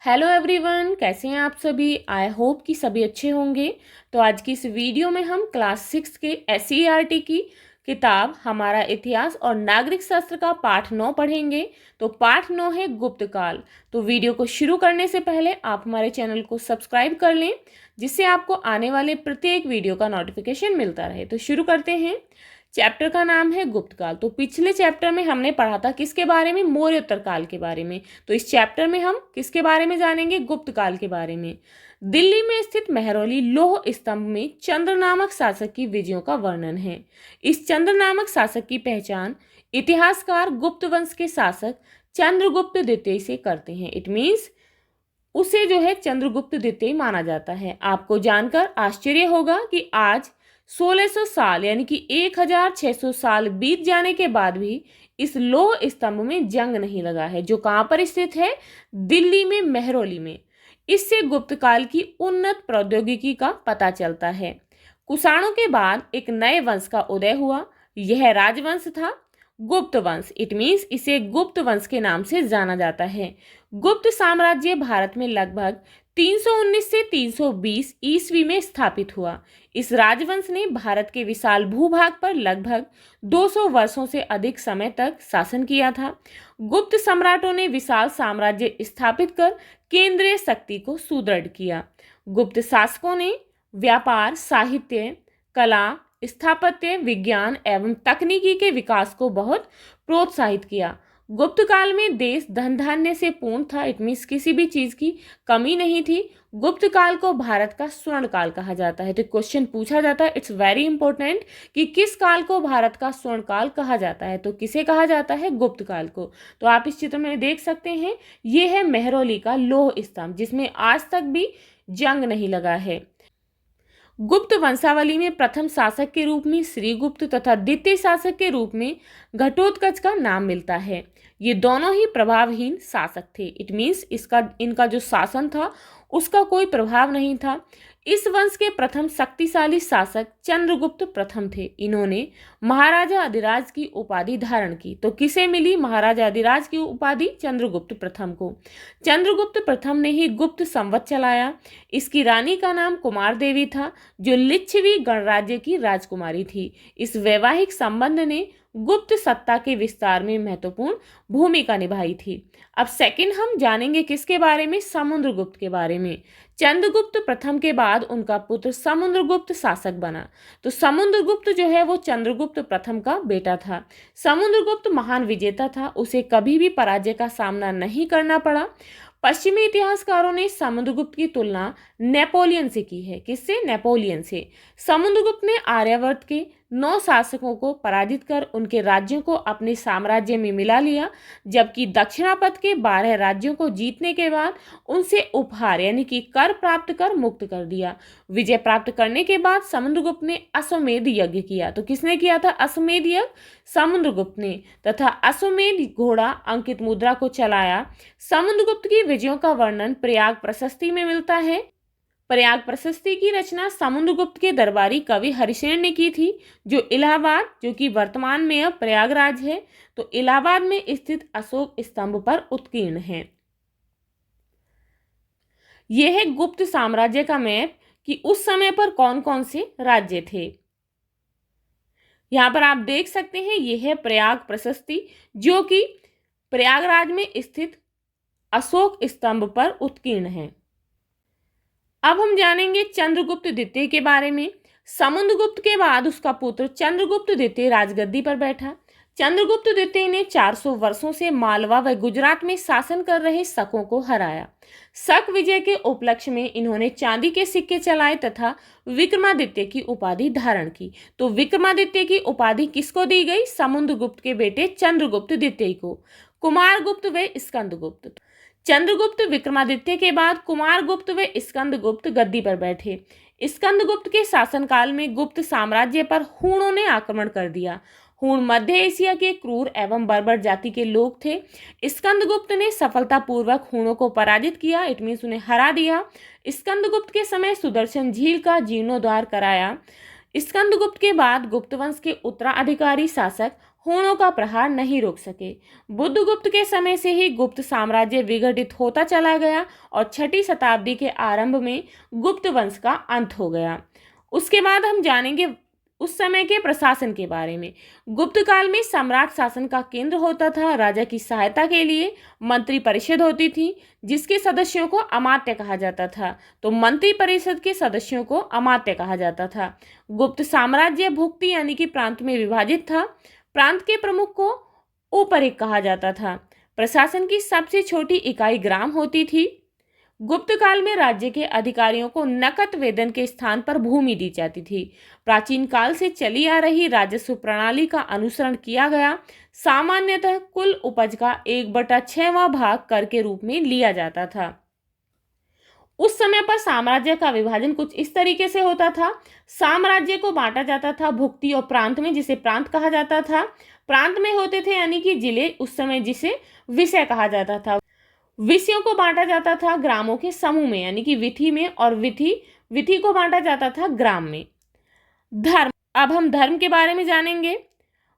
Hello everyone, कैसे हैं आप सभी। आई होप कि सभी अच्छे होंगे। तो आज की इस वीडियो में हम क्लास 6 के एससीईआरटी की किताब हमारा इतिहास और नागरिक शास्त्र का पाठ 9 पढ़ेंगे। तो पाठ 9 है गुप्त काल। तो वीडियो को शुरू करने से पहले आप हमारे चैनल को सब्सक्राइब कर लें, जिससे आपको आने वाले प्रत्येक वीडियो का नोटिफिकेशन मिलता रहे। तो शुरू करते हैं। चैप्टर का नाम है गुप्त काल। तो पिछले चैप्टर में हमने पढ़ा था किसके बारे में, मौर्योत्तर काल के बारे में। तो इस चैप्टर में हम किसके बारे में जानेंगे, गुप्त काल के बारे में। दिल्ली में स्थित मेहरौली लौह स्तंभ में चंद्र नामक शासक की विजयों का वर्णन है। इस चंद्र नामक शासक की पहचान इतिहासकार गुप्त वंश के शासक चंद्रगुप्त द्वितीय से करते हैं। इट मीन्स उसे जो है चंद्रगुप्त द्वितीय माना जाता है। आपको जानकर आश्चर्य होगा कि आज 1600 साल यानी कि 1600 साल बीत जाने के बाद भी इस लौह स्तंभ में जंग नहीं लगा है, जो कहाँ पर स्थित है, दिल्ली में मेहरौली में। इससे गुप्त काल की उन्नत प्रौद्योगिकी का पता चलता है। कुषाणों के बाद एक नए वंश का उदय हुआ। यह राजवंश था गुप्त वंश। इट मीन्स इसे गुप्त वंश के नाम से जाना जाता है। गुप्त साम्राज्य भारत में लगभग 319 से 320 ईस्वी में स्थापित हुआ। इस राजवंश ने भारत के विशाल भूभाग पर लगभग 200 वर्षों से अधिक समय तक शासन किया था। गुप्त सम्राटों ने विशाल साम्राज्य स्थापित कर केंद्रीय शक्ति को सुदृढ़ किया। गुप्त शासकों ने व्यापार, साहित्य, कला, स्थापत्य, विज्ञान एवं तकनीकी के विकास को बहुत प्रोत्साहित किया। गुप्त काल में देश धन धान्य से पूर्ण था। इट मीन्स किसी भी चीज की कमी नहीं थी। गुप्त काल को भारत का स्वर्ण काल कहा जाता है। तो क्वेश्चन पूछा जाता है, इट्स वेरी इंपॉर्टेंट, कि किस काल को भारत का स्वर्ण काल कहा जाता है। तो किसे कहा जाता है, गुप्त काल को। तो आप इस चित्र में देख सकते हैं, ये है मेहरौली का लौह स्तंभ, जिसमें आज तक भी जंग नहीं लगा है। गुप्त वंशावली में प्रथम शासक के रूप में श्रीगुप्त तथा द्वितीय शासक के रूप में घटोत्कच का नाम मिलता है। ये दोनों ही प्रभावहीन शासक थे। इट मीन्स इनका जो शासन था उसका कोई प्रभाव नहीं था। इस वंश के प्रथम शक्तिशाली शासक चंद्रगुप्त प्रथम थे। इन्होंने महाराजा अधिराज की उपाधि धारण की। तो किसे मिली महाराजा अधिराज की उपाधि, चंद्रगुप्त प्रथम को। चंद्रगुप्त प्रथम ने ही गुप्त संवत चलाया। इसकी रानी का नाम कुमार देवी था, जो लिच्छवी गणराज्य की राजकुमारी थी। इस वैवाहिक संबंध ने गुप्त सत्ता के विस्तार में महत्वपूर्ण भूमिका निभाई थी। अब सेकंड हम जानेंगे किसके बारे में, समुद्रगुप्त के बारे में। चंद्रगुप्त प्रथम के बाद उनका पुत्र समुद्रगुप्त शासक बना। तो समुद्रगुप्त जो है वो चंद्रगुप्त प्रथम का बेटा था। समुद्रगुप्त महान विजेता था। उसे कभी भी पराजय का सामना नहीं करना पड़ा। पश्चिमी इतिहासकारों ने समुद्रगुप्त की तुलना नेपोलियन से की है। किससे, नेपोलियन से। समुद्रगुप्त ने आर्यावर्त के 9 शासकों को पराजित कर उनके राज्यों को अपने साम्राज्य में मिला लिया, जबकि दक्षिणापथ के 12 राज्यों को जीतने के बाद उनसे उपहार यानी कि कर प्राप्त कर मुक्त कर दिया। विजय प्राप्त करने के बाद समुद्रगुप्त ने अश्वमेध यज्ञ किया। तो किसने किया था अश्वमेध यज्ञ, समुद्रगुप्त ने, तथा अश्वमेध घोड़ा अंकित मुद्रा को चलाया। समुद्रगुप्त की विजयों का वर्णन प्रयाग प्रशस्ति में मिलता है। प्रयाग प्रशस्ति की रचना समुद्रगुप्त के दरबारी कवि हरिसेन ने की थी, जो इलाहाबाद, जो कि वर्तमान में अब प्रयागराज है, तो इलाहाबाद में स्थित अशोक स्तंभ पर उत्कीर्ण है। यह है गुप्त साम्राज्य का मैप कि उस समय पर कौन कौन से राज्य थे। यहां पर आप देख सकते हैं, यह है प्रयाग प्रशस्ति, जो कि प्रयागराज में स्थित अशोक स्तंभ पर उत्कीर्ण है। अब हम जानेंगे चंद्रगुप्त द्वितीय के बारे में। समुद्रगुप्त के बाद उसका पुत्र चंद्रगुप्त द्वितीय राजगद्दी पर बैठा। चंद्रगुप्त द्वितीय ने 400 वर्षों से मालवा व गुजरात में शासन कर रहे शकों को हराया। शक विजय के उपलक्ष्य में इन्होंने चांदी के सिक्के चलाए तथा विक्रमादित्य की उपाधि धारण की। तो विक्रमादित्य की उपाधि किसको दी गई, समुद्रगुप्त के बेटे चंद्रगुप्त द्वितीय को। कुमारगुप्त व स्कंदगुप्त। चंद्रगुप्त विक्रमादित्य के बाद कुमारगुप्त व स्कंदगुप्त गद्दी पर बैठे। स्कंदगुप्त के शासनकाल में गुप्त साम्राज्य पर हूणों ने आक्रमण कर दिया। हूण मध्य एशिया के क्रूर एवं बर्बर जाति के लोग थे। स्कंदगुप्त ने सफलतापूर्वक हूणों को पराजित किया। इट मीन्स उन्हें हरा दिया। स्कंदगुप्त के समय सुदर्शन झील का जीर्णोद्धार कराया। स्कंदगुप्त के बाद गुप्त वंश के उत्तराधिकारी शासक हूणों का प्रहार नहीं रोक सके। बुद्धगुप्त के समय से ही गुप्त साम्राज्य विघटित होता चला गया और 6ठी शताब्दी के आरंभ में गुप्त वंश का अंत हो गया। उसके बाद हम जानेंगे उस समय के प्रशासन के बारे में। गुप्त काल में सम्राट शासन का केंद्र होता था। राजा की सहायता के लिए मंत्री परिषद होती थी, जिसके सदस्यों को अमात्य कहा जाता था। तो मंत्री परिषद के सदस्यों को अमात्य कहा जाता था। गुप्त साम्राज्य भुक्ति यानी कि प्रांत में विभाजित था। प्रांत के प्रमुख को ऊपरिक कहा जाता था। प्रशासन की सबसे छोटी इकाई ग्राम होती थी। गुप्त काल में राज्य के अधिकारियों को नकद वेतन के स्थान पर भूमि दी जाती थी। प्राचीन काल से चली आ रही राजस्व प्रणाली का अनुसरण किया गया। सामान्यतः कुल उपज का 1/6वां भाग कर के रूप में लिया जाता था। उस समय पर साम्राज्य का विभाजन कुछ इस तरीके से होता था। साम्राज्य को बांटा जाता था भुक्ति और प्रांत में, जिसे प्रांत कहा जाता था। प्रांत में होते थे यानी कि जिले, उस समय जिसे विषय कहा जाता था। विषयों को बांटा जाता था ग्रामों के समूह में यानी कि विथि में, और विथि को बांटा जाता था ग्राम में। धर्म, अब हम धर्म के बारे में जानेंगे।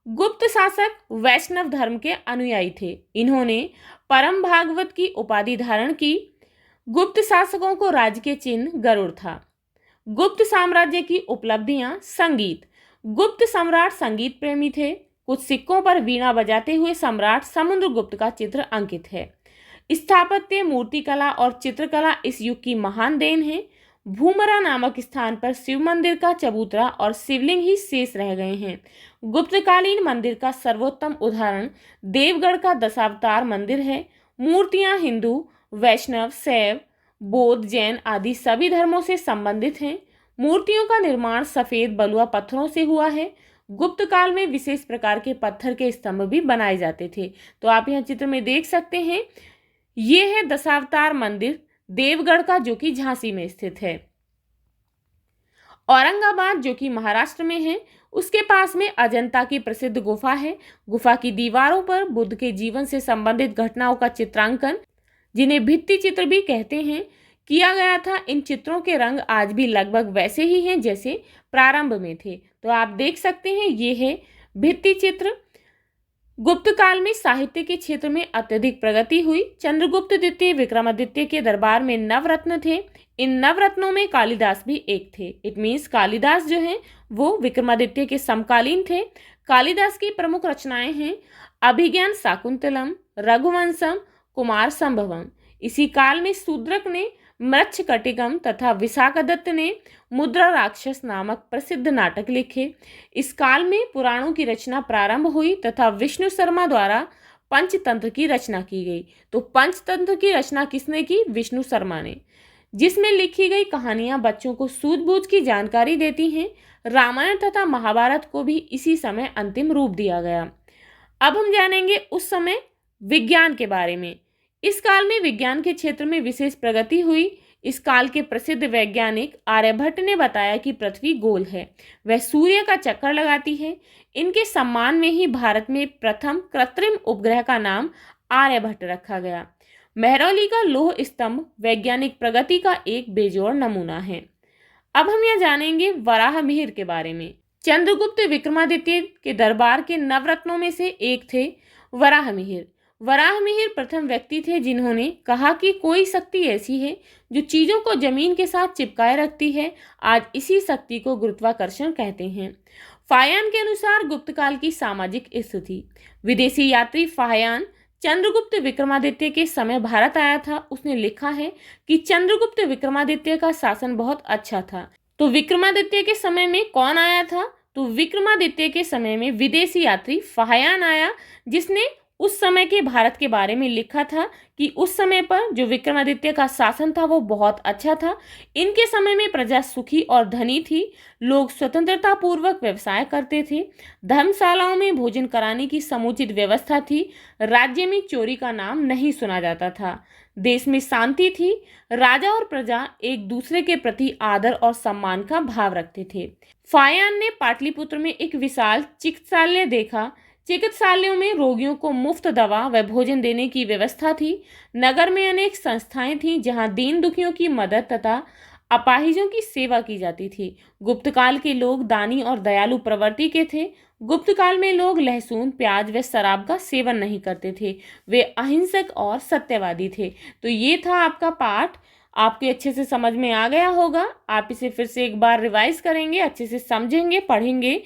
गुप्त शासक वैष्णव धर्म के अनुयायी थे। इन्होंने परम भागवत की उपाधि धारण की। गुप्त शासकों को राज्य के चिन्ह गरुड़ था। गुप्त साम्राज्य की उपलब्धियां, संगीत। गुप्त सम्राट संगीत प्रेमी थे। कुछ सिक्कों पर वीणा बजाते हुए सम्राट समुद्रगुप्त का चित्र अंकित है। स्थापत्य, मूर्तिकला और चित्रकला इस युग की महान देन है। भूमरा नामक स्थान पर शिव मंदिर का चबूतरा और शिवलिंग ही शेष रह गए हैं। गुप्तकालीन मंदिर का सर्वोत्तम उदाहरण देवगढ़ का दशावतार मंदिर है। मूर्तियां हिंदू, वैष्णव, शैव, बौद्ध, जैन आदि सभी धर्मों से संबंधित हैं। मूर्तियों का निर्माण सफेद बलुआ पत्थरों से हुआ है। गुप्त काल में विशेष प्रकार के पत्थर के स्तंभ भी बनाए जाते थे। तो आप यह चित्र में देख सकते हैं, ये है दशावतार मंदिर देवगढ़ का, जो कि झांसी में स्थित है। औरंगाबाद, जो कि महाराष्ट्र में है, उसके पास में अजंता की प्रसिद्ध गुफा है। गुफा की दीवारों पर बुद्ध के जीवन से संबंधित घटनाओं का चित्रांकन, जिन्हें भित्ति चित्र भी कहते हैं, किया गया था। इन चित्रों के रंग आज भी लगभग वैसे ही हैं जैसे प्रारंभ में थे। तो आप देख सकते हैं, ये है भित्ति चित्र। गुप्त काल में साहित्य के क्षेत्र में अत्यधिक प्रगति हुई। चंद्रगुप्त द्वितीय विक्रमादित्य के दरबार में नवरत्न थे। इन नवरत्नों में कालिदास भी एक थे। इट मीन्स कालिदास जो है वो विक्रमादित्य के समकालीन थे। कालिदास की प्रमुख रचनाएं हैं अभिज्ञान शाकुंतलम, रघुवंशम, कुमार संभवम। इसी काल में शूद्रक ने मृच्छकटिकम तथा विशाखदत्त ने मुद्रा राक्षस नामक प्रसिद्ध नाटक लिखे। इस काल में पुराणों की रचना प्रारंभ हुई तथा विष्णु शर्मा द्वारा पंचतंत्र की रचना की गई। तो पंचतंत्र की रचना किसने की? विष्णु शर्मा ने, जिसमें लिखी गई कहानियां बच्चों को सूझबूझ की जानकारी देती हैं। रामायण तथा महाभारत को भी इसी समय अंतिम रूप दिया गया। अब हम जानेंगे उस समय विज्ञान के बारे में। इस काल में विज्ञान के क्षेत्र में विशेष प्रगति हुई। इस काल के प्रसिद्ध वैज्ञानिक आर्यभट्ट ने बताया कि पृथ्वी गोल है, वह सूर्य का चक्कर लगाती है। इनके सम्मान में ही भारत में प्रथम कृत्रिम उपग्रह का नाम आर्यभट्ट रखा गया। मेहरौली का लौह स्तंभ वैज्ञानिक प्रगति का एक बेजोड़ नमूना है। अब हम यह जानेंगे वराहमिहिर के बारे में। चंद्रगुप्त विक्रमादित्य के दरबार के नवरत्नों में से एक थे वराहमिहिर। वराहमिहिर प्रथम व्यक्ति थे जिन्होंने कहा कि कोई शक्ति ऐसी है जो चीजों को जमीन के साथ चिपकाए रखती है। आज इसी शक्ति को गुरुत्वाकर्षण कहते हैं। फाहियान के अनुसार गुप्त काल की सामाजिक स्थिति। विदेशी यात्री फाहियान चंद्रगुप्त विक्रमादित्य के समय भारत आया था। उसने लिखा है कि चंद्रगुप्त विक्रमादित्य का शासन बहुत अच्छा था। तो विक्रमादित्य के समय में कौन आया था? तो विक्रमादित्य के समय में विदेशी यात्री फाहियान आया, जिसने उस समय के भारत के बारे में लिखा था कि उस समय पर जो विक्रमादित्य का शासन था वो बहुत अच्छा था। इनके समय में प्रजा सुखी और धनी थी। लोग स्वतंत्रता पूर्वक व्यवसाय करते थे। धर्मशालाओं में भोजन कराने की समुचित व्यवस्था थी। राज्य में चोरी का नाम नहीं सुना जाता था। देश में शांति थी। राजा और प्रजा एक दूसरे के प्रति आदर और सम्मान का भाव रखते थे। फाहियान ने पाटलिपुत्र में एक विशाल चिकित्सालय देखा। चिकित्सालयों में रोगियों को मुफ्त दवा व भोजन देने की व्यवस्था थी। नगर में अनेक संस्थाएं थीं जहां दीन दुखियों की मदद तथा अपाहिजों की सेवा की जाती थी। गुप्त काल के लोग दानी और दयालु प्रवृत्ति के थे। गुप्त काल में लोग लहसुन, प्याज व शराब का सेवन नहीं करते थे। वे अहिंसक और सत्यवादी थे। तो ये था आपका पाठ। आपके अच्छे से समझ में आ गया होगा। आप इसे फिर से एक बार रिवाइज करेंगे, अच्छे से समझेंगे, पढ़ेंगे।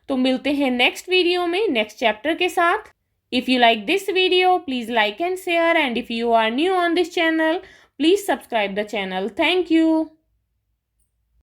तो मिलते हैं नेक्स्ट वीडियो में नेक्स्ट चैप्टर के साथ। If you like this video, please like and share, and if you are new on this channel, please subscribe the channel. Thank you.